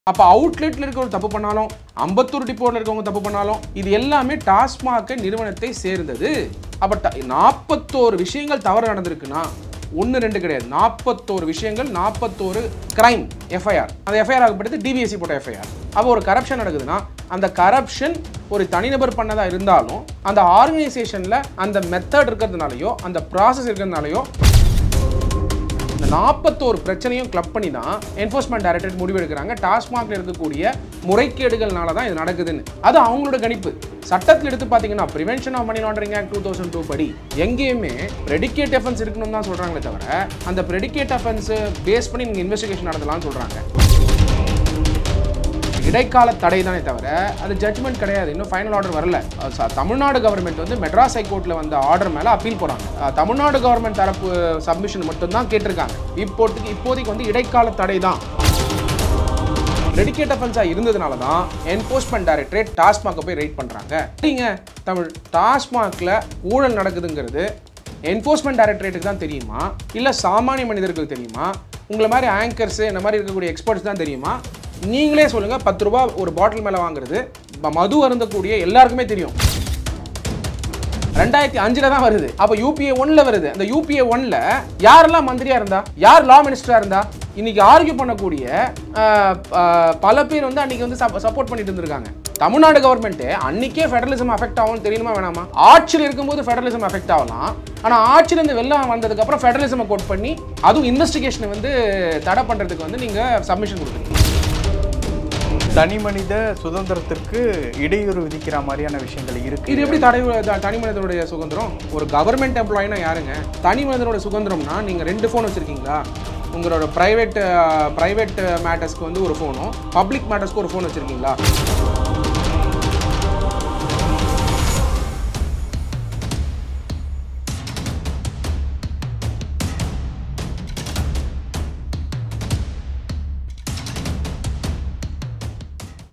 அப்போ அவுட்லெட்டில் இருக்கிறவங்க தப்பு பண்ணாலும் அம்பத்தூர் டிப்போவில் இருக்கவங்க தப்பு பண்ணாலும் இது எல்லாமே டாஸ்மாக் நிறுவனத்தை சேர்ந்தது. அப்போ 41 விஷயங்கள் தவறு நடந்திருக்குன்னா 1-2 கிடையாது, 41 விஷயங்கள், 41 கிரைம் எஃப்ஐஆர். அந்த எஃப்ஐஆர் ஆகப்பட்டது டிவிஎஸ்சி போட்ட எஃப்ஐஆர். அப்போ ஒரு கரப்ஷன் நடக்குதுன்னா அந்த கரப்ஷன் ஒரு தனிநபர் பண்ணதா இருந்தாலும் அந்த ஆர்கனைசேஷனில் அந்த மெத்தட் இருக்கிறதுனாலையோ அந்த ப்ராசஸ் இருக்கிறதுனாலையோ 41 பிரச்சனையும் கிளப் பண்ணி தான் என்ஃபோர்ஸ்மெண்ட் டைரக்டரேட் முடிவு எடுக்கிறாங்க. டாஸ்மாக்ல இருக்கக்கூடிய முறைகேடுகள்னால தான் இது நடக்குதுன்னு. அது அவங்களோட கணிப்பு. சட்டத்தில் எடுத்து பார்த்தீங்கன்னா prevention of money laundering act 2002 படி எங்கேயுமே ப்ரெடிகேட் அஃபென்ஸ் இருக்கணும்னு தான் சொல்றாங்களே தவிர அந்த ப்ரெடிகேட் அஃபென்ஸ் பேஸ் பண்ணி நீங்கள் இன்வெஸ்டிகேஷன் நடத்தலாம்னு சொல்றாங்க. இடைக்கால தடை தானே தவிர அது ஜட்மெண்ட் கிடையாது. இன்னும் ஃபைனல் ஆர்டர் வரல. தமிழ்நாடு கவர்மெண்ட் வந்து மெட்ராஸ் ஹைகோர்ட்டில் வந்த ஆர்டர் மேலே அப்பீல் போகிறாங்க. தமிழ்நாடு கவர்மெண்ட் தரப்பு சப்மிஷன் மட்டும் தான் கேட்டிருக்காங்க. இப்போதைக்கு வந்து இடைக்கால தடை தான். ப்ரெடிகேட் அஃபென்ஸாக இருந்ததுனால தான் என்ஃபோர்ஸ்மெண்ட் டைரக்டரேட் டாஸ்மாகை போய் ரைட் பண்ணுறாங்க. நீங்கள் தமிழ் டாஸ்மாகில் ஊழல் நடக்குதுங்கிறது என்ஃபோர்ஸ்மெண்ட் டைரக்டரேட்டுக்கு தான் தெரியுமா, இல்லை சாமானிய மனிதர்களுக்கு தெரியுமா, உங்களை மாதிரி ஆங்கர்ஸு இந்த மாதிரி இருக்கக்கூடிய எக்ஸ்பர்ட்ஸ் தான் தெரியுமா? நீங்களே சொல்லுங்கள். 10 ரூபா ஒரு பாட்டில் மேலே வாங்குறது மது அருந்தக்கூடிய எல்லாருக்குமே தெரியும். 2005 தான் வருது. அப்போ UPA 1ல் வருது. அந்த UPA 1ல் யாரெல்லாம் மந்திரியா இருந்தா, யார் லா மினிஸ்டரா இருந்தா, இன்னைக்கு ஆர்கியூ பண்ணக்கூடிய பல பேர் வந்து அன்னைக்கு வந்து சப்போர்ட் பண்ணிட்டு இருந்திருக்காங்க. தமிழ்நாடு கவர்மெண்ட் அன்னைக்கே ஃபெடரலிசம் அஃபெக்ட் ஆகும்னு தெரியுமா வேணாமா? ஆட்சியில் இருக்கும்போது ஃபெடரலிசம் அஃபெக்ட் ஆகலாம். ஆனால் ஆட்சியிலேருந்து வெளில வந்ததுக்கு அப்புறம் ஃபெடரலிசமை கோட் பண்ணி அதுவும் இன்வெஸ்டிகேஷனை வந்து தடை பண்ணுறதுக்கு வந்து நீங்கள் சப்மிஷன் கொடுக்குறீங்க. தனி மனித சுதந்திரத்திற்கு இடையூறு விதிக்கிற மாதிரியான விஷயங்கள் இருக்கு. இது எப்படி தனி மனிதனுடைய சுதந்திரம்? ஒரு கவர்மெண்ட் எம்ப்ளாயினா யாருங்க? தனி மனிதனோட சுதந்திரம்னா நீங்கள் 2 ஃபோன் வச்சுருக்கீங்களா? உங்களோட ப்ரைவேட் மேட்டர்ஸ்க்கு வந்து ஒரு ஃபோனும் பப்ளிக் மேட்டர்ஸ்க்கு ஒரு ஃபோன் வச்சுருக்கீங்களா?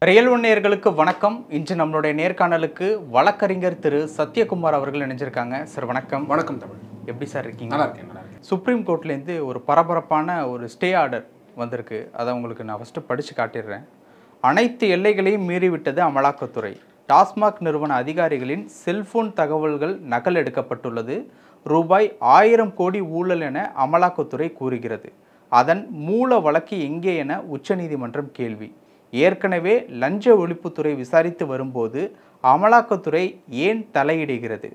ரியல் ஒன் நேயர்களுக்கு வணக்கம். இன்று நம்மளுடைய நேர்காணலுக்கு வழக்கறிஞர் திரு சத்யகுமார் அவர்கள் இணைஞ்சிருக்காங்க. சார் வணக்கம். வணக்கம் தமிழ். எப்படி சார் இருக்கீங்க? நல்லா இருக்கேன். சுப்ரீம் கோர்ட்லேருந்து ஒரு பரபரப்பான ஒரு ஸ்டே ஆர்டர் வந்திருக்கு. அதை உங்களுக்கு நான் ஃபஸ்ட்டு படித்து காட்டிடுறேன். அனைத்து எல்லைகளையும் மீறிவிட்டது அமலாக்கத்துறை. டாஸ்மாக் நிறுவன அதிகாரிகளின் செல்போன் தகவல்கள் நகல் எடுக்கப்பட்டுள்ளது. ரூபாய் 1000 கோடி ஊழல் என அமலாக்கத்துறை கூறுகிறது. அதன் மூல வழக்கு எங்கே என உச்சநீதிமன்றம் கேள்வி. ஏற்கனவே லஞ்ச ஒழிப்புத்துறை விசாரித்து வரும்போது அமலாக்கத்துறை ஏன் தலையிடுகிறது?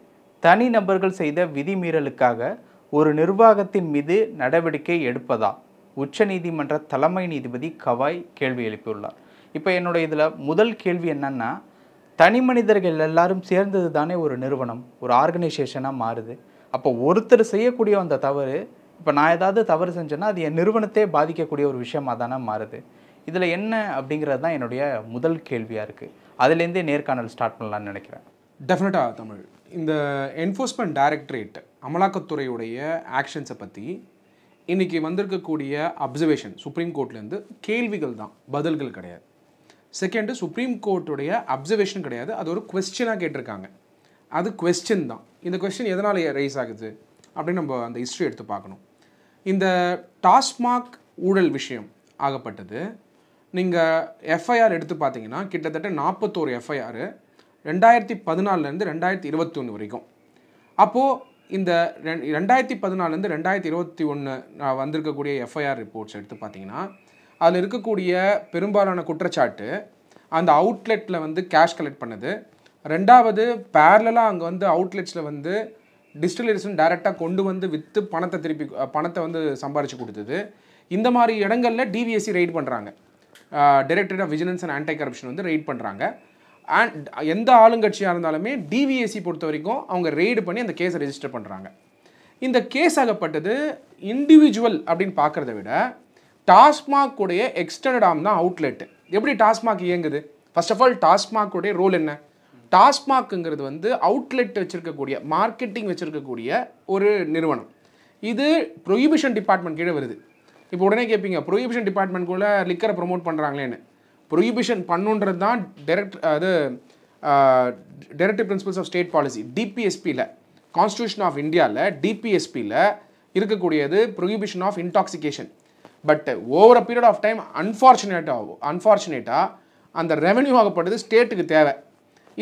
தனிநபர்கள் செய்த விதிமீறலுக்காக ஒரு நிர்வாகத்தின் மீது நடவடிக்கை எடுப்பதா? உச்சநீதிமன்ற தலைமை நீதிபதி கவாய் கேள்வி எழுப்பியுள்ளார். இப்போ என்னோட இதில் முதல் கேள்வி என்னன்னா, தனி மனிதர்கள் எல்லாரும் சேர்ந்தது தானே ஒரு நிறுவனம், ஒரு ஆர்கனைசேஷனாக மாறுது. அப்போ ஒருத்தர் செய்யக்கூடிய அந்த தவறு, இப்போ நான் ஏதாவது தவறு செஞ்சேன்னா அது என் நிறுவனத்தை பாதிக்கக்கூடிய ஒரு விஷயமாக தானே மாறுது. இதில் என்ன அப்படிங்கிறது தான் என்னுடைய முதல் கேள்வியாக இருக்குது. அதுலேருந்தே நேர்காணல் ஸ்டார்ட் பண்ணலான்னு நினைக்கிறேன். டெஃபினட்டாக தமிழ். இந்த என்ஃபோர்ஸ்மெண்ட் டைரக்டரேட் அமலாக்கத்துறையுடைய ஆக்ஷன்ஸை பற்றி இன்றைக்கி வந்திருக்கக்கூடிய அப்சர்வேஷன் சுப்ரீம் கோர்ட்லேருந்து கேள்விகள் தான், பதில்கள் கிடையாது. செகண்டு, சுப்ரீம் கோர்ட்டுடைய அப்சர்வேஷன் கிடையாது, அது ஒரு குவெஸ்சனாக கேட்டிருக்காங்க. அது குவெஸ்சன் தான். இந்த குவெஸ்சன் எதனால் ரைஸ் ஆகுது அப்படின்னு நம்ம அந்த ஹிஸ்ட்ரி எடுத்து பார்க்கணும். இந்த டாஸ்மாக் ஊழல் விஷயம் ஆகப்பட்டது நீங்கள் எஃப்ஐஆர் எடுத்து பார்த்தீங்கன்னா கிட்டத்தட்ட 41 எஃப்ஐஆர் 2014லேருந்து 2021 வரைக்கும். அப்போது இந்த 2014லேருந்து 2021 வந்திருக்கக்கூடிய எஃப்ஐஆர் ரிப்போர்ட்ஸ் எடுத்து பார்த்தீங்கன்னா அதில் இருக்கக்கூடிய பெரும்பாலான குற்றச்சாட்டு அந்த அவுட்லெட்டில் வந்து கேஷ் கலெக்ட் பண்ணது. ரெண்டாவது, பேரலாக அங்கே வந்து அவுட்லெட்ஸில் வந்து டிஸ்டிலரிஸும் டைரெக்டாக கொண்டு வந்து விற்று பணத்தை வந்து சம்பாரித்து கொடுத்தது. இந்த மாதிரி இடங்களில் டிவிஎஸ்சி ரைட் பண்ணுறாங்க. Directorate of vigilance and anti corruption வந்து ரைட் பண்ணுறாங்க. அண்ட் எந்த ஆளுங்கட்சியாக இருந்தாலுமே டிவிஎஸ்சி பொறுத்த வரைக்கும் அவங்க ரெய்டு பண்ணி அந்த கேஸை ரெஜிஸ்டர் பண்ணுறாங்க. இந்த கேஸ் ஆகப்பட்டது இண்டிவிஜுவல் அப்படின்னு பார்க்குறத விட டாஸ்மாக் உடைய எக்ஸ்டெண்டட் ஆர்ம் தான் அவுட்லெட். எப்படி டாஸ்மாக் இயங்குது? ஃபர்ஸ்ட் ஆஃப் ஆல் டாஸ்மாக் உடைய ரோல் என்ன? டாஸ்மாக்ங்கிறது வந்து அவுட்லெட் வச்சுருக்கக்கூடிய, மார்க்கெட்டிங் வச்சுருக்கக்கூடிய ஒரு நிறுவனம். இது ப்ரொஹிபிஷன் டிபார்ட்மெண்ட் கீழே வருது. இப்போ உடனே கேட்பீங்க, ப்ரொஹிபிஷன் டிபார்ட்மெண்ட்குள்ளே லிக்கரை ப்ரொமோட் பண்ணுறாங்களேன்னு. ப்ரொஹிபிஷன் பண்ணுன்றது தான் directive principles of state policy. டிபிஎஸ்பியில், கான்ஸ்டியூஷன் ஆஃப் இந்தியாவில் டிபிஎஸ்பியில் இருக்கக்கூடியது prohibition of intoxication. But over a period of time அன்ஃபார்ச்சுனேட்டாக அந்த ரெவென்யூ ஆகப்பட்டது ஸ்டேட்டுக்கு தேவை.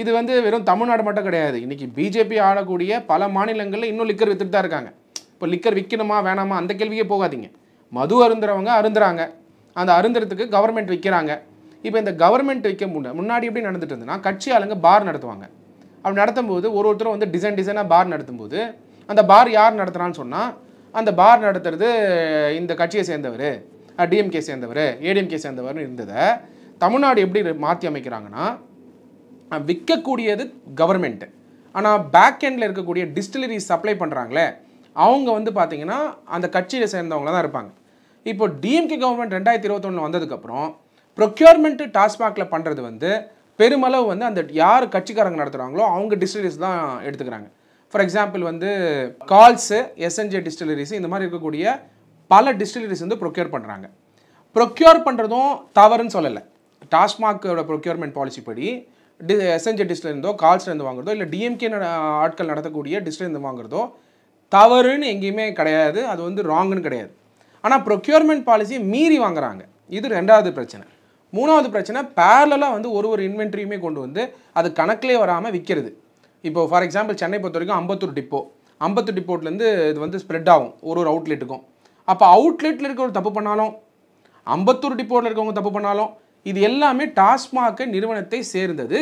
இது வந்து வெறும் தமிழ்நாடு மட்டும் கிடையாது. இன்றைக்கி பிஜேபி ஆளக்கூடிய பல மாநிலங்களில் இன்னும் லிக்கர் விற்றுட்டு தான் இருக்காங்க. இப்போ லிக்கர் விற்கணுமா வேணாமா அந்த கேள்வியே போகாதீங்க. மது அருந்துறவங்க அருந்துறாங்க, அந்த அருந்துறதுக்கு கவர்மெண்ட் விற்கிறாங்க. இப்போ இந்த கவர்மெண்ட் விற்க முன்னாடி எப்படி நடந்துட்டு இருந்ததுன்னா, கட்சி ஆளுங்க பார் நடத்துவாங்க. அப்படி நடத்தும்போது ஒருத்தரும் வந்து டிசைனாக பார் நடத்தும்போது அந்த பார் யார் நடத்துகிறான்னு சொன்னால், அந்த பார் நடத்துறது இந்த கட்சியை சேர்ந்தவர், டிஎம்கே சேர்ந்தவர், ஏடிஎம்கே சேர்ந்தவர்னு இருந்ததை தமிழ்நாடு எப்படி மாற்றி அமைக்கிறாங்கன்னா, விற்கக்கூடியது கவர்மெண்ட்டு, ஆனால் பேக் எண்டில் இருக்கக்கூடிய டிஸ்டிலரிஸ் சப்ளை பண்ணுறாங்களே அவங்க வந்து பார்த்திங்கன்னா அந்த கட்சியில் சேர்ந்தவங்கள தான் இருப்பாங்க. இப்போ டிஎம்கே கவர்மெண்ட் 2021 வந்ததுக்கப்புறம் ப்ரொக்யூர்மெண்ட்டு டாஸ்மாகில் பண்ணுறது வந்து பெருமளவு வந்து அந்த யார் கட்சிக்காரங்க நடத்துகிறாங்களோ அவங்க டிஸ்டிலரிஸ் தான் எடுத்துக்கிறாங்க. ஃபார் எக்ஸாம்பிள் வந்து கால்ஸு, எஸ்என்ஜே டிஸ்டிலரிஸ், இந்த மாதிரி இருக்கக்கூடிய பல டிஸ்டிலரிஸ் வந்து ப்ரொக்யூர் பண்ணுறாங்க. ப்ரொக்யூர் பண்ணுறதும் தவறுன்னு சொல்லலை. டாஸ்மாகோட ப்ரொக்யூர்மெண்ட் பாலிசி படி எஸ்என்ஜே டிஸ்டிலரிந்தோ கால்ஸ்லேருந்து வாங்குறதோ இல்லை டிஎம்கே ஆட்கள் நடத்தக்கூடிய டிஸ்டிலரிந்து வாங்குறதோ தவறுன்னு எங்கேயுமே கிடையாது, அது வந்து ராங்குன்னு கிடையாது. ஆனால் ப்ரொக்யூர்மெண்ட் பாலிசியை மீறி வாங்குறாங்க. இது ரெண்டாவது பிரச்சனை. மூணாவது பிரச்சனை, பேரலாக வந்து ஒரு இன்வென்ட்ரியுமே கொண்டு வந்து அது கணக்கிலே வராமல் விற்கிறது. இப்போ ஃபார் எக்ஸாம்பிள் சென்னை பொறுத்த வரைக்கும் அம்பத்தூர் டிப்போட்லேருந்து இது வந்து ஸ்ப்ரெட் ஆகும் ஒரு அவுட்லெட்டுக்கும். அப்போ அவுட்லெட்டில் இருக்கிற தப்பு பண்ணாலும், அம்பத்தூர் டிப்போட்டில் இருக்கவங்க தப்பு பண்ணாலும், இது எல்லாமே டாஸ்மாக் நிறுவனத்தை சேர்ந்தது.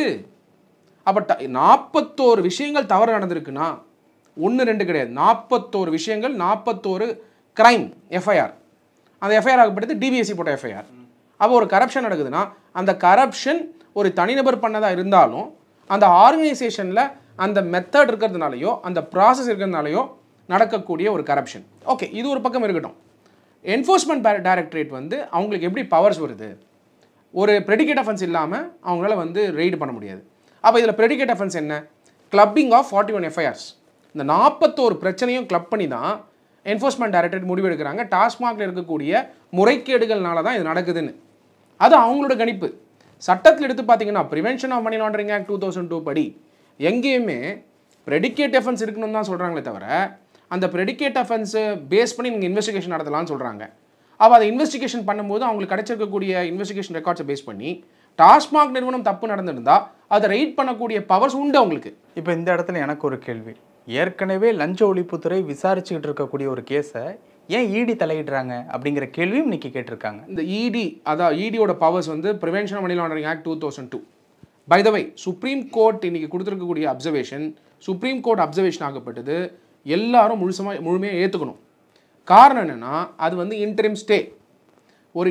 அப்போ 41 விஷயங்கள் தவறு நடந்திருக்குன்னா 1-2 கிடையாது, 41 விஷயங்கள், 41 கிரைம் எஃப்ஐஆர். அந்த எஃப்ஐஆர் ஆகப்பட்டது டிபிஎஸ்சி போட்ட எஃப்ஐஆர். அப்போ ஒரு கரப்ஷன் நடக்குதுன்னா அந்த கரப்ஷன் ஒரு தனிநபர் பண்ணதாக இருந்தாலும் அந்த ஆர்கனைசேஷனில் அந்த மெத்தட் இருக்கிறதுனாலையோ அந்த ப்ராசஸ் இருக்கிறதுனாலையோ நடக்கக்கூடிய ஒரு கரப்ஷன். ஓகே, இது ஒரு பக்கம் இருக்கட்டும். என்ஃபோர்ஸ்மெண்ட் டைரக்டரேட் வந்து அவங்களுக்கு எப்படி பவர்ஸ் வருது? ஒரு ப்ரெடிகேட் அஃபென்ஸ் இல்லாமல் அவங்களால வந்து ரெய்டு பண்ண முடியாது. அப்போ இதில் ப்ரெடிகேட் அஃபென்ஸ் என்ன? Clubbing of 41 FIRs. இந்த 41 பிரச்சனையும் கிளப் பண்ணி தான் என்ஃபோர்ஸ்மெண்ட் டைரக்டரேட் முடிவு எடுக்கிறாங்க டாஸ்மாகில் இருக்கக்கூடிய முறைகேடுகள்னால தான் இது நடக்குதுன்னு. அது அவங்களோட கணிப்பு. சட்டத்தில் எடுத்து பார்த்தீங்கன்னா prevention of money laundering act 2002 படி எங்கேயுமே ப்ரெடிகேட் அஃபென்ஸ் இருக்கணும்னு தான் சொல்கிறாங்களே தவிர அந்த ப்ரெடிகேட் அஃபென்ஸை பேஸ் பண்ணி நீங்கள் இன்வெஸ்டிகேஷன் நடத்தலாம்னு சொல்கிறாங்க. அப்போ அதை இன்வெஸ்டிகேஷன் பண்ணும்போது அவங்களுக்கு கிடைச்சிருக்கக்கூடிய இன்வெஸ்டிகேஷன் ரெக்கார்ட்ஸை பேஸ் பண்ணி டாஸ்மாக் நிறுவனம் தப்பு நடந்திருந்தால் அதை ரைட் பண்ணக்கூடிய பவர்ஸ் உண்டு அவங்களுக்கு. இப்போ இந்த இடத்துல எனக்கு ஒரு கேள்வி. ஏற்கனவே லஞ்ச ஒழிப்புத்துறை விசாரிச்சுக்கிட்டு இருக்கக்கூடிய ஒரு கேஸை ஏன் இடி தலையிடுறாங்க அப்படிங்கிற கேள்வியும் இன்னைக்கு கேட்டிருக்காங்க. இந்த இடி, அதான் இடியோட பவர்ஸ் வந்து prevention of money laundering act 2002. By the way, supreme court இன்னைக்கு கொடுத்துருக்கக்கூடிய அப்சர்வேஷன், சுப்ரீம் கோர்ட் அப்சர்வேஷன் ஆகப்பட்டது எல்லாரும் முழுமையாக ஏற்றுக்கணும். காரணம் என்னென்னா, அது வந்து இன்டரிம் ஸ்டே, ஒரு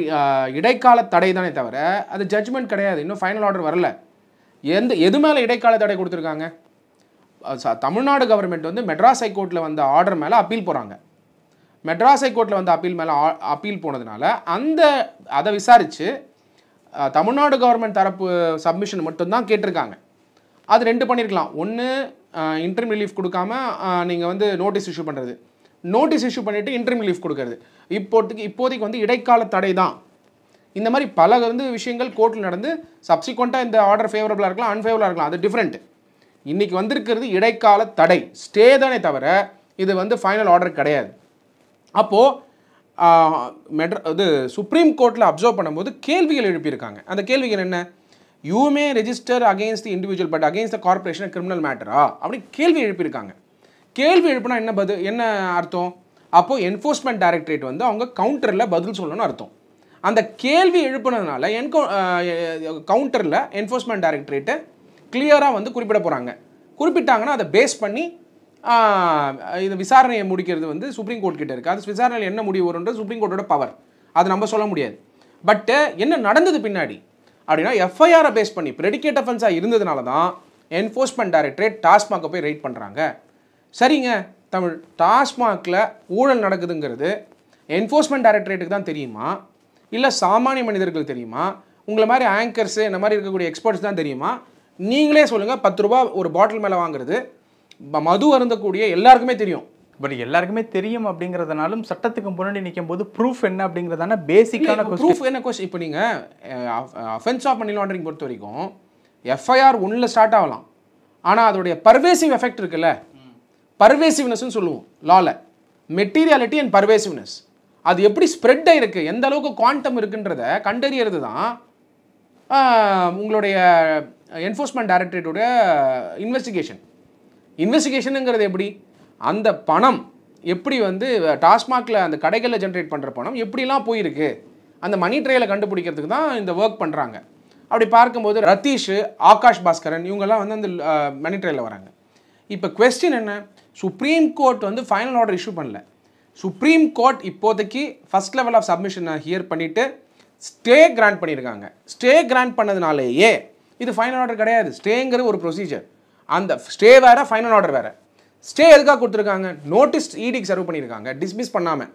இடைக்கால தடை தானே தவிர அது ஜட்ஜ்மெண்ட் கிடையாது. இன்னும் ஃபைனல் ஆர்டர் வரல. எது மேலே இடைக்கால தடை கொடுத்துருக்காங்க? தமிழ்நாடு கவர்மெண்ட் வந்து மெட்ராஸ் ஹைகோர்ட்டில் வந்த ஆர்டர் மேலே அப்பீல் போகிறாங்க. மெட்ராஸ் ஹைகோர்ட்டில் வந்த அப்பீல் போனதுனால அதை விசாரித்து தமிழ்நாடு கவர்மெண்ட் தரப்பு சப்மிஷன் மட்டும்தான் கேட்டிருக்காங்க. அது 2 பண்ணியிருக்கலாம். ஒன்று இன்டரிம் ரிலீஃப் கொடுக்காம நீங்கள் வந்து நோட்டீஸ் இஷ்யூ பண்ணுறது, நோட்டீஸ் இஷ்யூ பண்ணிவிட்டு இன்டரிம் ரிலீஃப் கொடுக்கறது. இப்போதைக்கு வந்து இடைக்கால தடை தான். இந்த மாதிரி பல வந்து விஷயங்கள் கோர்ட்டில் நடந்து சப்சிக்வெண்ட்டாக இந்த ஆர்டர் ஃபேவரபுளாக இருக்கலாம், அன்ஃபேவரபுளாக இருக்கலாம், அது டிஃப்ரெண்ட். இன்றைக்கி வந்திருக்கிறது இடைக்கால தடை, ஸ்டே தானே தவிர இது வந்து ஃபைனல் ஆர்டர் கிடையாது. அப்போது இது சுப்ரீம் கோர்ட்டில் அப்சர்வ் பண்ணும்போது கேள்விகள் எழுப்பியிருக்காங்க. அந்த கேள்விகள் என்ன? You may register against the individual but against the corporation criminal மேட்டரா அப்படி கேள்வி எழுப்பியிருக்காங்க. கேள்வி எழுப்பினா என்ன அர்த்தம்? அப்போது என்ஃபோர்ஸ்மெண்ட் டைரக்டரேட் வந்து அவங்க கவுண்டரில் பதில் சொல்லணும்னு அர்த்தம். அந்த கேள்வி எழுப்பினதுனால கவுண்டரில் என்ஃபோர்ஸ்மெண்ட் டைரக்டரேட்டை கிளியராக வந்து குறிப்பிட போகிறாங்க. குறிப்பிட்டாங்கன்னா அதை பேஸ் பண்ணி இந்த விசாரணையை முடிக்கிறது வந்து சுப்ரீம் கோர்ட் கிட்ட இருக்குது. அது விசாரணையில் என்ன முடிவு வரும்ன்றது சுப்ரீம் கோர்ட்டோட பவர், அது நம்ம சொல்ல முடியாது. பட்டு என்ன நடந்தது பின்னாடி அப்படின்னா, எஃப்ஐஆரை பேஸ் பண்ணி ப்ரெடிகேட் அஃபென்ஸாக இருந்ததுனால தான் என்ஃபோர்ஸ்மெண்ட் டைரக்டரேட் டாஸ்மாகை போய் ரைட் பண்ணுறாங்க. சரிங்க, தமிழ் டாஸ்மாகில் ஊழல் நடக்குதுங்கிறது என்ஃபோர்ஸ்மெண்ட் டைரக்டரேட்டுக்கு தான் தெரியுமா, இல்லை சாமானிய மனிதர்கள் தெரியுமா, உங்களை மாதிரி ஆங்கர்ஸு இந்த மாதிரி இருக்கக்கூடிய எக்ஸ்பர்ட்ஸ் தான் தெரியுமா? நீங்களே சொல்லுங்கள். 10 ரூபா ஒரு பாட்டில் மேலே வாங்குறது மது அருந்தக்கூடிய எல்லாருக்குமே தெரியும். பட் எல்லாருக்குமே தெரியும் அப்படிங்கிறதுனாலும் சட்டத்துக்கு முன்னாடி நிற்கும் போது ப்ரூஃப் என்ன அப்படிங்கிறதான பேசிக்கான ப்ரூஃப் என்ன கொஸ்டின். இப்போ நீங்கள் அஃபென்ஸ் ஆஃப் மணி லாண்டரிங் பொறுத்த வரைக்கும் எஃப்ஐஆர் 1 ஸ்டார்ட் ஆகலாம், ஆனால் அதோடைய பர்வேசிவ் எஃபெக்ட் இருக்குல்ல, பர்வேசிவ்னஸ்ன்னு சொல்லுவோம் லாவில், மெட்டீரியாலிட்டி அண்ட் பர்வேசிவ்னஸ். அது எப்படி ஸ்ப்ரெட் ஆயிருக்கு, எந்த அளவுக்கு குவாண்டம் இருக்குன்றத கண்டறியறது தான் உங்களுடைய என்ஃபோர்ஸ்மெண்ட் டைரக்டரேட்டோட இன்வெஸ்டிகேஷனுங்கிறது எப்படி, அந்த பணம் எப்படி வந்து டாஸ்மாகில் அந்த கடைகளில் ஜென்ரேட் பண்ணுற பணம் எப்படிலாம் போயிருக்கு, அந்த மணி ட்ரெயிலை கண்டுபிடிக்கிறதுக்கு தான் இந்த ஒர்க் பண்ணுறாங்க. அப்படி பார்க்கும்போது ரதீஷ், ஆகாஷ் பாஸ்கரன் இவங்கெல்லாம் வந்து அந்த மணி ட்ரெயிலில் வராங்க. இப்போ குவெஸ்டின் என்ன, சுப்ரீம் கோர்ட் வந்து ஃபைனல் ஆர்டர் இஷ்யூ பண்ணல. சுப்ரீம் கோர்ட் இப்போதைக்கு ஃபர்ஸ்ட் லெவல் ஆஃப் சப்மிஷனை ஹியர் பண்ணிவிட்டு ஸ்டே கிராண்ட் பண்ணியிருக்காங்க. ஸ்டே கிராண்ட் பண்ணதுனாலேயே இது ஃபைனல் ஆர்டர் கிடையாது. ஸ்டேங்கிற ஒரு ப்ரொசீஜர், அந்த ஸ்டே வேறு ஃபைனல் ஆர்டர் வேறு. ஸ்டே எதுக்காக கொடுத்துருக்காங்க, நோட்டீஸ் இடிக்கு சர்வ் பண்ணியிருக்காங்க டிஸ்மிஸ் பண்ணாமல்.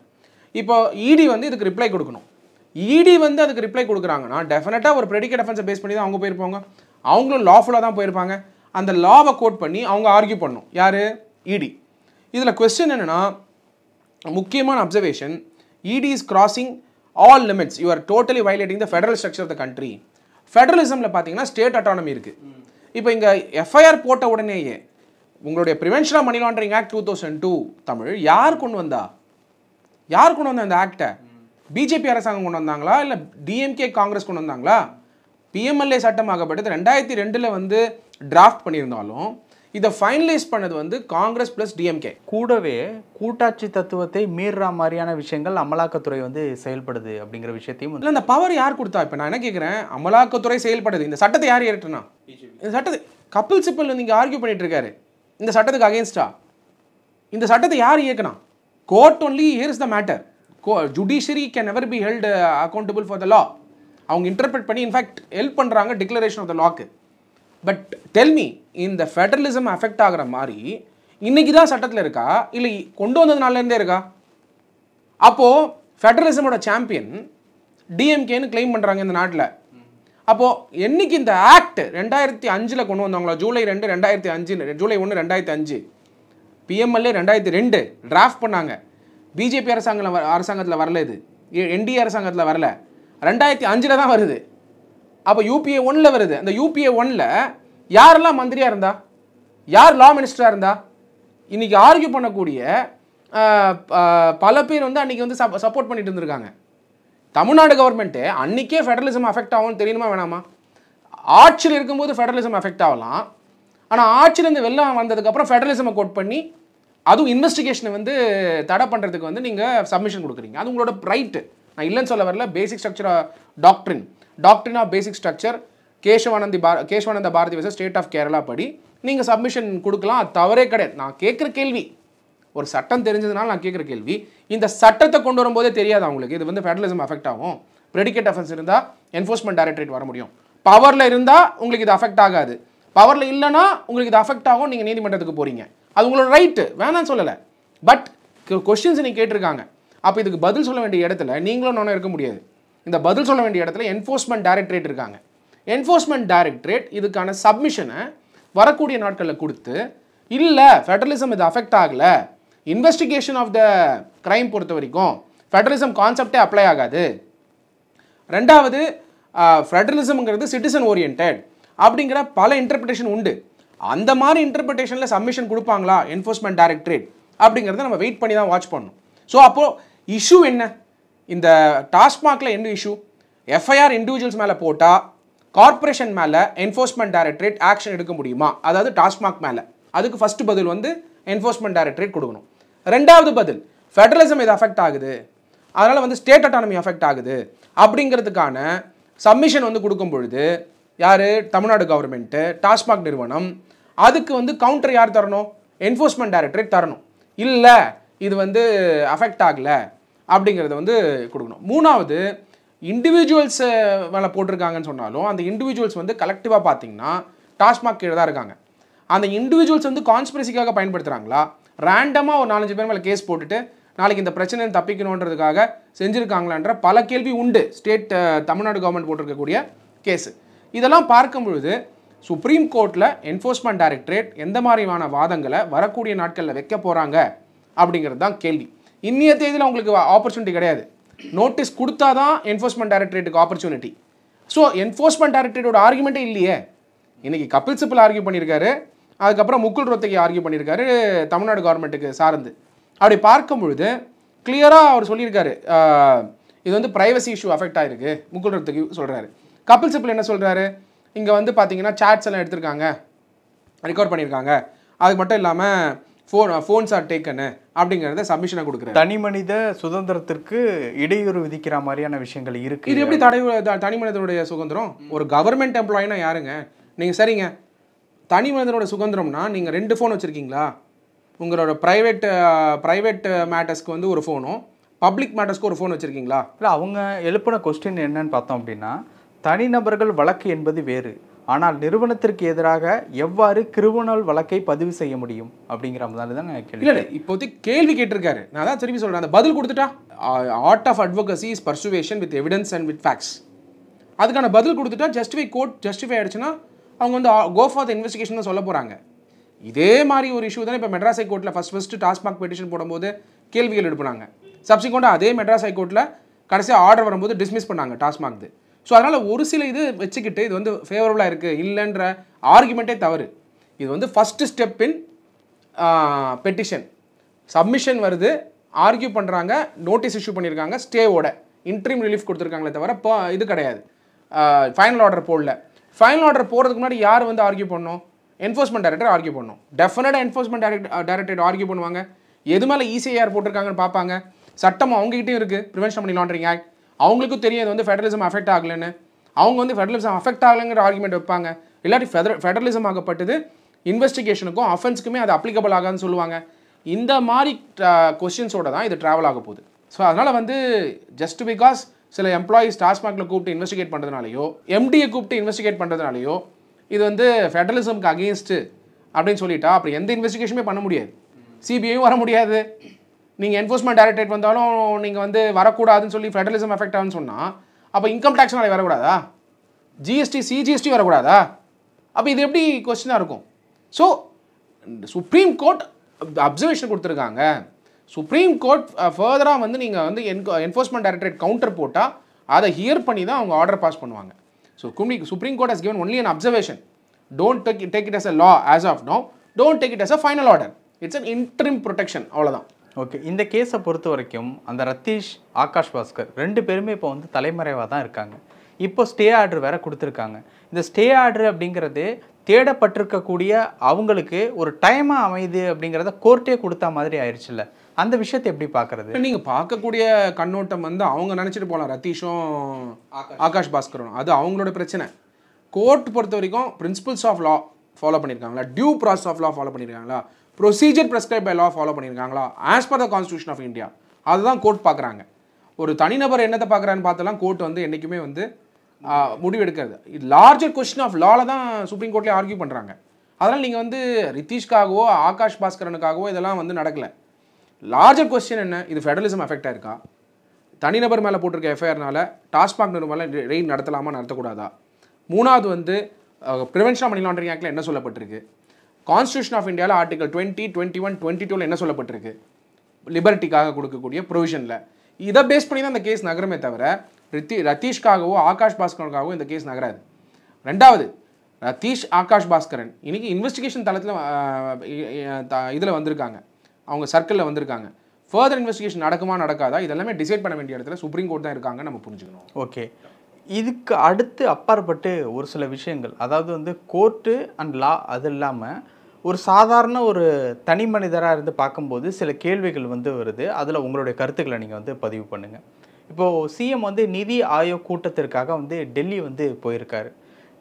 இப்போ இடி வந்து இதுக்கு ரிப்ளை கொடுக்கணும். இடி வந்து அதுக்கு ரிப்ளை கொடுக்குறாங்கன்னா டெஃபினட்டாக ஒரு ப்ரெடிகேட் அஃபென்ஸை பேஸ் பண்ணி தான் அவங்க போயிருப்பாங்க. அவங்களும் லாஃபுல்லாக தான் போயிருப்பாங்க. அந்த லாவை கோட் பண்ணி அவங்க ஆர்கியூ பண்ணணும். யார், இடி. இதில் கொஸ்டின் என்னென்னா, முக்கியமான observation, ED is crossing all limits, you are totally violating the federal structure of the country. ஃபெடரலிசமில் பார்த்தீங்கன்னா ஸ்டேட் அட்டானமி இருக்குது. இப்போ இங்கே எஃப்ஐஆர் போட்ட உடனேயே உங்களுடைய prevention of money laundering act 2002 தமிழ் யார் கொண்டு வந்தா இந்த ஆக்டை? பிஜேபி அரசாங்கம் கொண்டு வந்தாங்களா, இல்லை டிஎம்கே காங்கிரஸ் கொண்டு வந்தாங்களா? பிஎம்எல்ஏ சட்டமாகப்பட்டது 2002 வந்து டிராஃப்ட் பண்ணியிருந்தாலும் இதை ஃபைனலைஸ் பண்ணது வந்து காங்கிரஸ் ப்ளஸ் டிஎம்கே. கூடவே கூட்டாட்சி தத்துவத்தை மீறுற மாதிரியான விஷயங்கள் அமலாக்கத்துறை வந்து செயல்படுது அப்படிங்கிற விஷயத்தையும் இல்லை, இந்த பவர் யார் கொடுத்தா? இப்போ நான் என்ன கேட்குறேன், அமலாக்கத்துறை செயல்படுது, இந்த சட்டத்தை யார் ஏற்றுனா? இந்த சட்டத்தை கபில் சிபல் வந்து இங்கே ஆர்கியூ பண்ணிட்டு இருக்காரு, இந்த சட்டத்துக்கு அகேன்ஸ்டா. இந்த சட்டத்தை யார் இயக்குனா? Court only hears the matter. Judiciary can never be held accountable for the law. அவங்க இன்டர்பிரட் பண்ணி இன்ஃபேக்ட் ஹெல்ப் பண்ணுறாங்க டிக்ளரேஷன் ஆஃப் த லாக்கு. பட் டெல்மி, இந்த ஃபெடரலிசம் அஃபெக்ட் ஆகிற மாதிரி இன்னைக்கு தான் சட்டத்தில் இருக்கா, இல்லை கொண்டு வந்ததுனாலேருந்தே இருக்கா? அப்போது ஃபெடரலிசமோட சாம்பியன் டிஎம்கேன்னு கிளைம் பண்ணுறாங்க இந்த நாட்டில். அப்போது என்னைக்கு இந்த ஆக்ட் 2005 கொண்டு வந்தாங்களோ, ஜூலை 2, 2005, ஜூலை 1, 2005, பிஎம்எல்ஏ 2002 டிராஃப்ட் பண்ணாங்க. பிஜேபி அரசாங்கத்தில் வரல, இது என்டிஏ அரசாங்கத்தில் வரல, 2005 தான் வருது. அப்போ யூபிஏ 1 வருது. அந்த யூபிஏ 1 யாரெல்லாம் மந்திரியாக இருந்தா, யார் லா மினிஸ்டராக இருந்தா, இன்னைக்கு ஆர்கியூ பண்ணக்கூடிய பல பேர் வந்து அன்றைக்கி வந்து சப்போர்ட் பண்ணிட்டு இருந்திருக்காங்க. தமிழ்நாடு கவர்மெண்ட்டு அன்றைக்கே ஃபெடரலிசம் அஃபெக்ட் ஆகும்னு தெரியணுமா வேணாமா? ஆட்சியில் இருக்கும்போது ஃபெடரலிசம் அஃபெக்ட் ஆகலாம், ஆனால் ஆட்சியிலேருந்து வெளில வந்ததுக்கப்புறம் ஃபெடரலிசமை கோட் பண்ணி அதுவும் இன்வெஸ்டிகேஷனை வந்து தடை பண்ணுறதுக்கு வந்து நீங்கள் சப்மிஷன் கொடுக்குறீங்க. அது உங்களோட ரைட்டு, நான் இல்லைன்னு சொல்ல வரல. Basic structure doctrine of basic structure Kesavananda Bharati versus state of Kerala படி நீங்கள் சப்மிஷன் கொடுக்கலாம், அது தவறே கிடையாது. நான் கேட்குற கேள்வி, ஒரு சட்டம் தெரிஞ்சதுனால நான் கேட்குற கேள்வி, இந்த சட்டத்தை கொண்டு வரும்போதே தெரியாது அவங்களுக்கு இது வந்து ஃபெடரலிசம் அஃபெக்ட் ஆகும். ப்ரெடிகேட் அஃபென்ஸ் இருந்தால் என்ஃபோர்ஸ்மெண்ட் டைரக்டரேட் வர முடியும். பவரில் இருந்தால் உங்களுக்கு இது அஃபெக்ட் ஆகாது, பவரில் இல்லைனா உங்களுக்கு இது அஃபெக்ட் ஆகும், நீங்கள் நீதிமன்றத்துக்கு போகிறீங்க. அது உங்களோட ரைட்டு, வேணான்னு சொல்லலை. பட் கொஸ்டின்ஸ் நீங்கள் கேட்டிருக்காங்க. அப்போ இதுக்கு பதில் சொல்ல வேண்டிய இடத்துல நீங்களும் நானும் இருக்க முடியாது. இந்த பதில் சொல்ல வேண்டிய இடத்துல என்ஃபோர்ஸ்மெண்ட் டைரக்டரேட் இருக்காங்க. என்ஃபோர்ஸ்மெண்ட் டைரக்டரேட் இதுக்கான சப்மிஷனை வரக்கூடிய நாட்களில் கொடுத்து, இல்லை ஃபெடரலிசம் இது அஃபெக்ட் ஆகலை, இன்வெஸ்டிகேஷன் ஆஃப் த கிரைம் பொறுத்த வரைக்கும் ஃபெடரலிசம் கான்செப்டே அப்ளை ஆகாது. ரெண்டாவது, ஃபெடரலிசம்ங்கிறது சிட்டிசன் ஓரியன்ட் அப்படிங்கிற பல இன்டர்பிரிட்டேஷன் உண்டு. அந்த மாதிரி இன்டர்பிரிட்டேஷனில் சப்மிஷன் கொடுப்பாங்களா என்ஃபோர்ஸ்மெண்ட் டைரக்டரேட் அப்படிங்கிறத நம்ம வெயிட் பண்ணி தான் வாட்ச் பண்ணணும். ஸோ அப்போது இஷ்யூ என்ன, இந்த டாஸ்மாகில் என்ன இஷ்யூ? எஃப்ஐஆர் இண்டிவிஜுவல்ஸ் மேலே போட்டால் கார்பரேஷன் மேலே என்ஃபோர்ஸ்மெண்ட் டைரக்டரேட் ஆக்ஷன் எடுக்க முடியுமா, அதாவது டாஸ்மாக் மேலே? அதுக்கு ஃபஸ்ட்டு பதில் வந்து என்ஃபோர்ஸ்மெண்ட் டைரக்டரேட் கொடுக்கணும். ரெண்டாவது பதில், ஃபெடரலிசம் இது அஃபெக்ட் ஆகுது, அதனால் வந்து ஸ்டேட் அட்டானமி அஃபெக்ட் ஆகுது அப்படிங்கிறதுக்கான சப்மிஷன் வந்து கொடுக்கும் பொழுது யார், தமிழ்நாடு கவர்மெண்ட்டு, டாஸ்மாக் நிறுவனம், அதுக்கு வந்து கவுண்டர் யார் தரணும்? என்ஃபோர்ஸ்மெண்ட் டைரக்டரேட் தரணும். இல்லை இது வந்து அஃபெக்ட் ஆகலை அப்படிங்கிறத வந்து கொடுக்கணும். மூணாவது, இண்டிவிஜுவல்ஸ் மேலே போட்டிருக்காங்கன்னு சொன்னாலும் அந்த இண்டிவிஜுவல்ஸ் வந்து கலெக்டிவாக பார்த்தீங்கன்னா டாஸ்மாக் கீழே தான் இருக்காங்க. அந்த இண்டிவிஜுவல்ஸ் வந்து கான்ஸ்பிரசிக்காக பயன்படுத்துகிறாங்களா, ரேண்டமாக ஒரு 4-5 பேர் மேலே கேஸ் போட்டுட்டு நாளைக்கு இந்த பிரச்சனை தப்பிக்கணுன்றதுக்காக செஞ்சுருக்காங்களான்ற பல கேள்வி உண்டு. ஸ்டேட் தமிழ்நாடு கவர்மெண்ட் போட்டிருக்கக்கூடிய கேஸு இதெல்லாம் பார்க்கும் பொழுது சுப்ரீம் கோர்ட்டில் என்ஃபோர்ஸ்மெண்ட் டைரக்டரேட் எந்த மாதிரியான வாதங்களை வரக்கூடிய நாட்களில் வைக்க போகிறாங்க அப்படிங்கிறது தான் கேள்வி. இன்னைய தேதியில் உங்களுக்கு ஆப்பர்ச்சுனிட்டி கிடையாது. நோட்டீஸ் கொடுத்தா தான் என்ஃபோர்ஸ்மெண்ட் டைரக்டரேட்டுக்கு ஆப்பர்ச்சுனிட்டி. ஸோ என்ஃபோர்ஸ்மெண்ட் டைரக்டரேட்டோட ஆர்குமெண்ட்டே இல்லையே. இன்றைக்கி கபில் சிபல் ஆர்கியூ பண்ணியிருக்காரு, அதுக்கப்புறம் முகுல் ரோத்தகி ஆர்கியூ பண்ணியிருக்காரு தமிழ்நாடு கவர்மெண்ட்டுக்கு சார்ந்து. அப்படி பார்க்கும் பொழுது கிளியராக அவர் சொல்லியிருக்காரு. இது வந்து ப்ரைவசி இஷ்யூ அஃபெக்ட் ஆகிருக்கு முகுல்ரத்துக்கு சொல்கிறாரு. கபில் சிபல் என்ன சொல்கிறாரு, இங்கே வந்து பார்த்தீங்கன்னா சாட்ஸ் எல்லாம் எடுத்திருக்காங்க, ரெக்கார்ட் பண்ணியிருக்காங்க, அது மட்டும் இல்லாமல் ஃபோன்ஸ் ஆர் டேக்கனு அப்படிங்கிறத சப்மிஷனை கொடுக்குறாரு. தனி மனித சுதந்திரத்திற்கு இடையூறு விதிக்கிற மாதிரியான விஷயங்கள் இருக்குது. இது எப்படி தனி மனிதனுடைய சுதந்திரம்? ஒரு கவர்மெண்ட் எம்ப்ளாயினா யாருங்க நீங்கள்? சரிங்க, தனி மனிதனோட சுதந்திரம்னா நீங்கள் 2 ஃபோன் வச்சுருக்கீங்களா? உங்களோட ப்ரைவேட் மேட்டர்ஸ்க்கு வந்து ஒரு ஃபோனும் பப்ளிக் மேட்டர்ஸ்க்கு ஒரு ஃபோன் வச்சுருக்கீங்களா? இல்லை, அவங்க எழுப்பின கொஸ்டின் என்னன்னு பார்த்தோம் அப்படின்னா, தனிநபர்கள் வழக்கு என்பது வேறு, ஆனால் நிறுவனத்திற்கு எதிராக எவ்வாறு கிரிமினல் வழக்கை பதிவு செய்ய முடியும் அப்படிங்கிற மாதிரி தான் நான் கேள்வி. இல்லை, இப்போதைக்கு கேள்வி கேட்டிருக்காரு. நான் தான் திருப்பி சொல்கிறேன், அந்த பதில் கொடுத்துட்டா art of advocacy is persuasion with evidence and with facts. அதுக்கான பதில் கொடுத்துட்டா ஜஸ்டிஃபை ஆகிடுச்சுன்னா அவங்க வந்து கோ ஃபார் த இன்வெஸ்டிகேஷன் தான் சொல்ல போகிறாங்க. இதே மாதிரி ஒரு இஷ்யூ தானே இப்போ மெட்ராஸ் ஹைகோர்ட்டில் ஃபஸ்ட்டு டாஸ்மாக் பெட்டிஷன் போடும்போது கேள்விகள் எழுப்பினாங்க. சப்சிக்வெண்ட்டாக அதே மெட்ராஸ் ஹைகோர்ட்டில் கடைசியாக ஆர்டர் வரும்போது டிஸ்மிஸ் பண்ணாங்க டாஸ்மாக்து. ஸோ அதனால் ஒரு சில இது வச்சுக்கிட்டு இது வந்து ஃபேவரபுளாக இருக்குது இல்லைன்ற ஆர்குமெண்ட்டே தவறு. இது வந்து first step in petition. Submission வருது, ஆர்கியூ பண்ணுறாங்க, நோட்டீஸ் இஷ்யூ பண்ணியிருக்காங்க, ஸ்டேவோட இன்ட்ரீம் ரிலீஃப் கொடுத்துருக்காங்களே தவிர இப்போ இது கிடையாது, ஃபைனல் ஆர்டர் போடல. ஃபைனல் ஆர்டர் போகிறதுக்கு முன்னாடி யார் வந்து ஆர்கியூ பண்ணணும்? என்ஃபோர்ஸ்மெண்ட் டைரக்டர் ஆர்கியூ பண்ணணும். டெஃபினட்டாக என்ஃபோர்ஸ்மெண்ட் டைரக்டரேட் ஆர்கியூ பண்ணுவாங்க. எது மேலே இசிஐஆர் போட்டிருக்காங்கன்னு பார்ப்பாங்க. சட்டம் அவங்ககிட்டையும் இருக்குது, ப்ரிவென்ஷன் மணி லாண்டரிங் ஆக்ட். அவங்களுக்கும் தெரியும் இது வந்து ஃபெடரலிசம் அஃபெக்ட் ஆகலைன்னு. அவங்க வந்து ஃபெடரலிசம் அஃபெக்ட் ஆகலைங்கிற ஆர்குமெண்ட் வைப்பாங்க. இல்லாட்டி ஃபெடரலிசம் ஆகப்பட்டது இன்வெஸ்டிகேஷனுக்கும் அஃபென்ஸுக்குமே அது அப்ளிகபிள் ஆகாதுன்னு சொல்லுவாங்க. இந்த மாதிரி கொஸ்டின்ஸோட தான் இது ட்ராவல் ஆக போகுது. ஸோ அதனால் வந்து ஜஸ்ட் பிகாஸ் சில எம்ப்ளாயீஸ் டாஸ்மாகில் கூப்பிட்டு இன்வெஸ்டிகேட் பண்ணுறதுனாலையோ எம்டியை கூப்பிட்டு இன்வெஸ்டிகேட் பண்ணுறதுனாலையோ இது வந்து ஃபெடரலிசம்க்கு அகெயின்ஸ்ட்டு அப்படின்னு சொல்லிட்டா அப்புறம் எந்த இன்வெஸ்டிகேஷனுமே பண்ண முடியாது. சிபிஐயும் வர முடியாது. நீங்கள் என்ஃபோர்ஸ்மெண்ட் டைரக்டரேட் வந்தாலும் நீங்கள் வந்து வரக்கூடாதுன்னு சொல்லி ஃபெடரலிசம் அஃபெக்ட் ஆகுன்னு சொன்னால் அப்போ இன்கம் டேக்ஸ் நாளை வரக்கூடாதா? ஜிஎஸ்டி சிஜிஎஸ்டி வரக்கூடாதா? அப்போ இது எப்படி கொஸ்டினாக இருக்கும்? ஸோ சுப்ரீம் கோர்ட் அப்சர்வேஷன் கொடுத்துருக்காங்க. சுப்ரீம் கோர்ட் ஃபர்தராக வந்து நீங்கள் வந்து என்ஃபோர்ஸ்மெண்ட் டைரக்டரேட் கவுண்டர் போட்டால் அதை ஹியர் பண்ணி தான் அவங்க ஆர்டர் பாஸ் பண்ணுவாங்க. So supreme court has given only an observation. Don't take it as a law as of now. Don't take it as a final order. It's an interim protection. அவ்வளோதான். Okay, இந்த கேஸை பொறுத்த வரைக்கும் அந்த ரத்தீஷ், ஆகாஷ் பாஸ்கர் 2 பேருமே இப்போ வந்து தலைமறைவாக தான் இருக்காங்க. இப்போ ஸ்டே ஆர்டர் வேற கொடுத்துருக்காங்க. இந்த ஸ்டே ஆர்டர் அப்படிங்கிறது தேடப்பட்டிருக்கக்கூடிய அவங்களுக்கு ஒரு டைமாக அமையுது அப்படிங்கிறத கோர்ட்டே கொடுத்தா மாதிரி ஆயிடுச்சுல்ல, அந்த விஷயத்தை எப்படி பார்க்குறது? நீங்கள் பார்க்கக்கூடிய கண்ணோட்டம் வந்து அவங்க நினச்சிட்டு போகலாம் ரத்தீஷும் ஆகாஷ் பாஸ்கரும், அது அவங்களோட பிரச்சனை. கோர்ட் பொறுத்த வரைக்கும் பிரின்சிபல்ஸ் ஆஃப் லா ஃபாலோ பண்ணியிருக்காங்களா, due process of law follow பண்ணியிருக்காங்களா, procedure prescribe by law follow பண்ணியிருக்காங்களா as per the constitution of India, அதுதான் கோர்ட் பார்க்குறாங்க. ஒரு தனிநபர் என்னத்தை பார்க்குறான்னு பார்த்தலாம் கோர்ட் வந்து என்றைக்குமே வந்து முடிவெடுக்கிறது. இது லார்ஜர் கொஸ்டின் ஆஃப் லாவில் தான் சுப்ரீம் கோர்ட்லேயே ஆர்கியூ பண்ணுறாங்க. அதனால் நீங்கள் வந்து ரித்தீஷ்காகவோ ஆகாஷ் பாஸ்கரனுக்காகவோ இதெல்லாம் வந்து நடக்கலை. லார்ஜர் கொஸ்டின் என்ன, இது ஃபெடரலிசம் அஃபெக்ட் ஆயிருக்கா, தனிநபர் மேலே போட்டிருக்க எஃப்ஐஆர்னால டாஸ்மாக் நிறுவனம் ரெய்ட் நடத்தலாமா நடத்தக்கூடாதா, மூணாவது வந்து ப்ரிவென்ஷன் மணி லாண்டரிங் ஆக்டில் என்ன சொல்லப்பட்டிருக்கு, கான்ஸ்டியூஷன் ஆஃப் இந்தியாவில் ஆர்டிகல் 20, 21, 22 என்ன சொல்லப்பட்டிருக்கு லிபர்ட்டிக்காக கொடுக்கக்கூடிய ப்ரொவிஷனில், இதை பேஸ் பண்ணி தான் இந்த கேஸ் நகரமே தவிர ரத்தீஷ்காகவோ ஆகாஷ் பாஸ்கரனுக்காகவோ இந்த கேஸ் நகராது. ரெண்டாவது, ரத்தீஷ் ஆகாஷ் பாஸ்கரன் இன்னைக்கு இன்வெஸ்டிகேஷன் தளத்தில் இதில் வந்திருக்காங்க, அவங்க சர்க்கிளில் வந்திருக்காங்க. ஃபர்தர் இன்வெஸ்டிகேஷன் நடக்குமா நடக்காதா இதெல்லாமே டிசைட் பண்ண வேண்டிய இடத்துல சுப்ரீம் கோர்ட் தான் இருக்காங்க, நம்ம புரிஞ்சுக்கணும். ஓகே, இதுக்கு அடுத்து அப்பாற்பட்டு ஒரு சில விஷயங்கள், அதாவது வந்து கோர்ட்டு அண்ட் லா, அது இல்லாமல் ஒரு சாதாரண ஒரு தனி மனிதராக இருந்து பார்க்கும்போது சில கேள்விகள் வந்து வருது. அதில் உங்களுடைய கருத்துக்களை நீங்கள் வந்து பதிவு பண்ணுங்கள். இப்போது சிஎம் வந்து நிதி ஆயோக் கூட்டத்திற்காக வந்து டெல்லி வந்து போயிருக்காரு.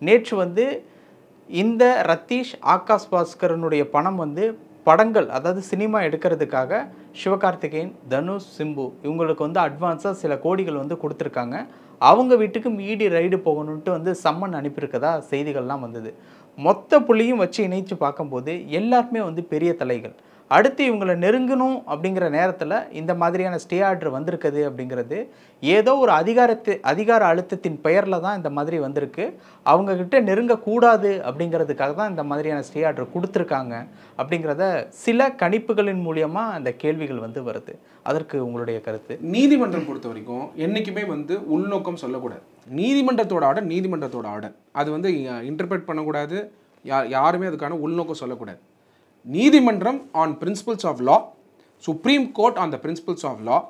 நேற்று வந்து இந்த ரத்தீஷ் ஆகாஷ் பாஸ்கரனுடைய பணம் வந்து படங்கள், அதாவது சினிமா எடுக்கிறதுக்காக சிவகார்த்திகேயன், தனுஷ், சிம்பு இவங்களுக்கு வந்து அட்வான்ஸாக சில கோடிகள் வந்து கொடுத்துருக்காங்க. அவங்க வீட்டுக்கு மீடி ரைடு போகணுன்ட்டு வந்து சம்மன் அனுப்பியிருக்கதா செய்திகள்லாம் வந்தது. மொத்த புள்ளியும் வச்சு இணைச்சு பார்க்கும்போது எல்லாருமே வந்து பெரிய தலைகள். அடுத்து இவங்களை நெருங்கணும் அப்படிங்கிற நேரத்தில் இந்த மாதிரியான ஸ்டே ஆர்டர் வந்திருக்குது அப்படிங்கிறது ஏதோ ஒரு அதிகார அழுத்தத்தின் பெயரில் தான் இந்த மாதிரி வந்திருக்கு. அவங்கக்கிட்ட நெருங்கக்கூடாது அப்படிங்கிறதுக்காக தான் இந்த மாதிரியான ஸ்டே ஆர்டர் கொடுத்துருக்காங்க அப்படிங்கிறத சில கணிப்புகளின் மூலியமாக அந்த கேள்விகள் வந்து வருது. அதற்கு உங்களுடைய கருத்து? நீதிமன்றம் பொறுத்த வரைக்கும் என்றைக்குமே வந்து உள்நோக்கம் சொல்லக்கூடாது. நீதிமன்றத்தோட ஆர்டர் அது வந்து இன்டர்பிரட் பண்ணக்கூடாது. யாருமே அதுக்கான உள்நோக்கம் சொல்லக்கூடாது. நீதிமன்றம் on principles of law Supreme Court on the principles of law,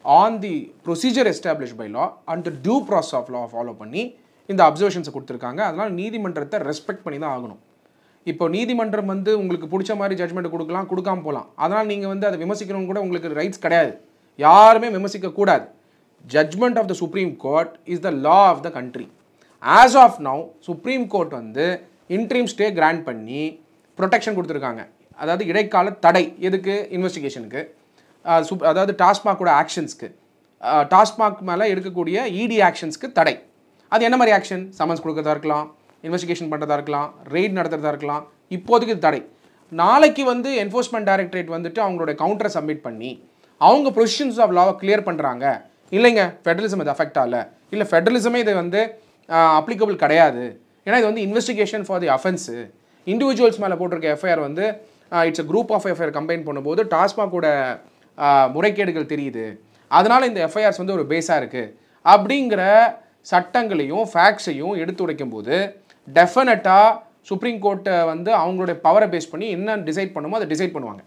on the procedure established by law, and the due process of law follow பண்ணி இந்த அப்சர்வேஷன்ஸை கொடுத்துருக்காங்க. அதனால் நீதிமன்றத்தை ரெஸ்பெக்ட் பண்ணி தான் ஆகணும். இப்போ நீதிமன்றம் வந்து உங்களுக்கு பிடிச்ச மாதிரி ஜட்மெண்ட் கொடுக்கலாம், கொடுக்காம போகலாம். அதனால் நீங்கள் வந்து அதை விமர்சிக்கணும்னு கூட உங்களுக்கு ரைட்ஸ் கிடையாது. யாருமே விமர்சிக்கக்கூடாது. Judgement of the supreme court is the law of the country. As of now supreme court வந்து இன்ட்ரீம் ஸ்டே கிராண்ட் பண்ணி ப்ரொடெக்ஷன் கொடுத்துருக்காங்க. அதாவது இடைக்கால தடை எதுக்கு? இன்வெஸ்டிகேஷனுக்கு, அதாவது டாஸ்மாகோட ஆக்ஷன்ஸ்க்கு, டாஸ்மாக் மேலே எடுக்கக்கூடிய இடி ஆக்ஷன்ஸ்க்கு தடை. அது என்ன மாதிரி ஆக்ஷன்? சமன்ஸ் கொடுக்கறதா இருக்கலாம், இன்வெஸ்டிகேஷன் பண்ணுறதா இருக்கலாம், ரெய்ட் நடத்துறதா இருக்கலாம். இப்போதைக்கு தடை. நாளைக்கு வந்து என்ஃபோர்ஸ்மெண்ட் டைரக்டரேட் வந்துட்டு அவங்களோட கவுண்டரை சப்மிட் பண்ணி அவங்க ப்ரொசிஷன்ஸ் ஆஃப் லாவை கிளியர் பண்ணுறாங்க. இல்லைங்க ஃபெடரலிசம் இது அஃபெக்ட் ஆகல, இல்லை ஃபெடரலிசமே இது வந்து அப்ளிகபிள் கிடையாது, ஏன்னா இது வந்து investigation for the offence. Individuals மேலே போட்டிருக்க எஃப்ஐஆர் வந்து it's a group of FIR combine பண்ணும்போது டாஸ்மாகோட முறைகேடுகள் தெரியுது, அதனால் இந்த எஃப்ஐஆர்ஸ் வந்து ஒரு பேஸாக இருக்குது அப்படிங்கிற சட்டங்களையும் ஃபேக்ட்ஸையும் எடுத்து உடைக்கும் போது டெஃபினட்டாக சுப்ரீம் கோர்ட்டை வந்து அவங்களுடைய பவரை பேஸ் பண்ணி என்ன டிசைட் பண்ணுமோ அதை டிசைட் பண்ணுவாங்க.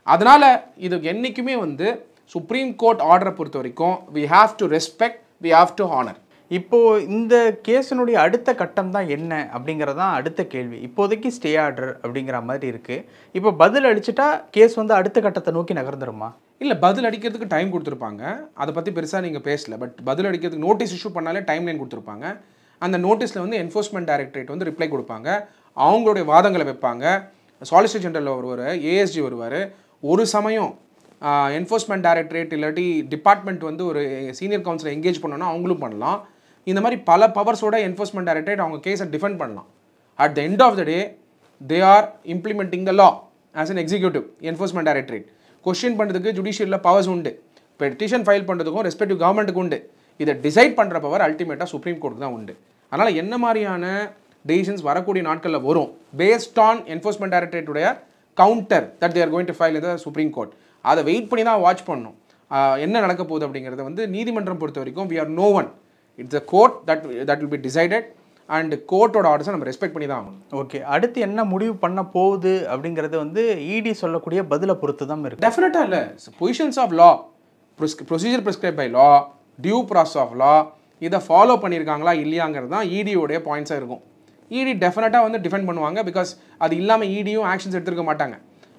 அதனால் இது என்றைக்குமே வந்து சுப்ரீம் கோர்ட் ஆர்டரை பொறுத்த வரைக்கும் we have to respect, we have to honour. இப்போது இந்த கேஸினுடைய அடுத்த கட்டம் தான் என்ன அப்படிங்கிறது தான் அடுத்த கேள்வி. இப்போதைக்கு ஸ்டே ஆர்டர் அப்படிங்கிற மாதிரி இருக்குது. இப்போ பதில் அளிச்சுட்டா கேஸ் வந்து அடுத்த கட்டத்தை நோக்கி நகர்ந்துருமா? இல்லை, பதில் அடிக்கிறதுக்கு டைம் கொடுத்துருப்பாங்க. அதை பற்றி பெருசாக நீங்கள் பேசல. பட் பதில் அடிக்கிறதுக்கு நோட்டீஸ் இஷ்யூ பண்ணாலே டைம் லைன் கொடுத்துருப்பாங்க. அந்த நோட்டீஸில் வந்து என்ஃபோர்ஸ்மெண்ட் டைரக்டரேட் வந்து ரிப்ளை கொடுப்பாங்க, அவங்களுடைய வாதங்களை வைப்பாங்க. சாலிசிட்டர் ஜெனரல் வருவார், ஏஎஸ்ஜி வருவார். ஒரு சமயம் என்ஃபோர்ஸ்மெண்ட் டைரக்டரேட் இல்லாட்டி டிபார்ட்மெண்ட் வந்து ஒரு சீனியர் கவுன்சிலை எங்கேஜ் பண்ணோன்னா அவங்களும் பண்ணலாம். இந்த மாதிரி பல பவர்ஸோட என்ஃபோர்ஸ்மெண்ட் டைரக்டரேட் அவங்க கேஸை டிஃபெண்ட் பண்ணலாம். At the end of the day they are implementing the law as an executive. Enforcement directorate question பண்ணுறதுக்கு ஜுடிஷியலில் பவர்ஸ் உண்டு, பெட்டிஷன் ஃபைல் பண்ணுறதுக்கும் ரெஸ்பெக்டிவ் கவர்மெண்ட்டுக்கு உண்டு. இதை டிசைட் பண்ணுற பவர் அல்டிமேட்டாக சுப்ரீம் கோர்ட்டுக்கு தான் உண்டு. அதனால் என்ன மாதிரியான டெசிஷன்ஸ் வரக்கூடிய நாட்களில் வரும் பேஸ்ட் ஆன் என்ஃபோர்ஸ்மெண்ட் டைரக்டரேட்டுடைய counter that they're going to file இந்த சுப்ரீம் கோர்ட், அதை வெயிட் பண்ணி தான் வாட்ச் பண்ணணும் என்ன நடக்க போகுது அப்படிங்கிறத. வந்து நீதிமன்றம் பொறுத்த வரைக்கும் we are no one, it's a court that will be decided and கோர்ட்டோட ஆர்டர்ஸை நம்ம ரெஸ்பெக்ட் பண்ணி தான் ஆகணும். ஓகே, அடுத்து என்ன முடிவு பண்ண போகுது அப்படிங்கிறது வந்து இடி சொல்லக்கூடிய பதிலை பொறுத்து தான் இருக்குது. டெஃபினட்டாக இல்லை, positions of law, procedure prescribe by law, due process of law, இதை ஃபாலோ பண்ணியிருக்காங்களா இல்லையாங்கிறது தான் இடியோடைய பாயிண்ட்ஸாக இருக்கும். இடி டெஃபினட்டாக வந்து டிஃபெண்ட் பண்ணுவாங்க. பிகாஸ் அது இல்லாமல் இடியும் ஆக்ஷன்ஸ் எடுத்துருக்க மாட்டாங்க.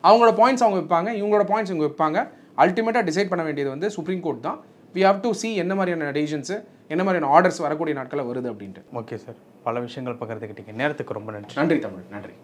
அவங்களோட பாயிண்ட்ஸ் அவங்க வைப்பாங்க, இவங்களோட பாயிண்ட்ஸ் இவங்க வைப்பாங்க. அல்டிமேட்டாக டிசைட் பண்ண வேண்டியது வந்து சுப்ரீம் கோர்ட் தான். வி ஹாவ் டு சி என்ன மாதிரியான டெசிஷன்ஸு, என்ன மாதிரியான ஆர்டர்ஸ் வரக்கூடிய நாட்களில் வருது அப்படின்ட்டு. ஓகே சார், பல விஷயங்கள் பகிர்ந்துக்கிட்டீங்க. நேரத்துக்கு ரொம்ப நன்றி. நன்றி தமிழ், நன்றி.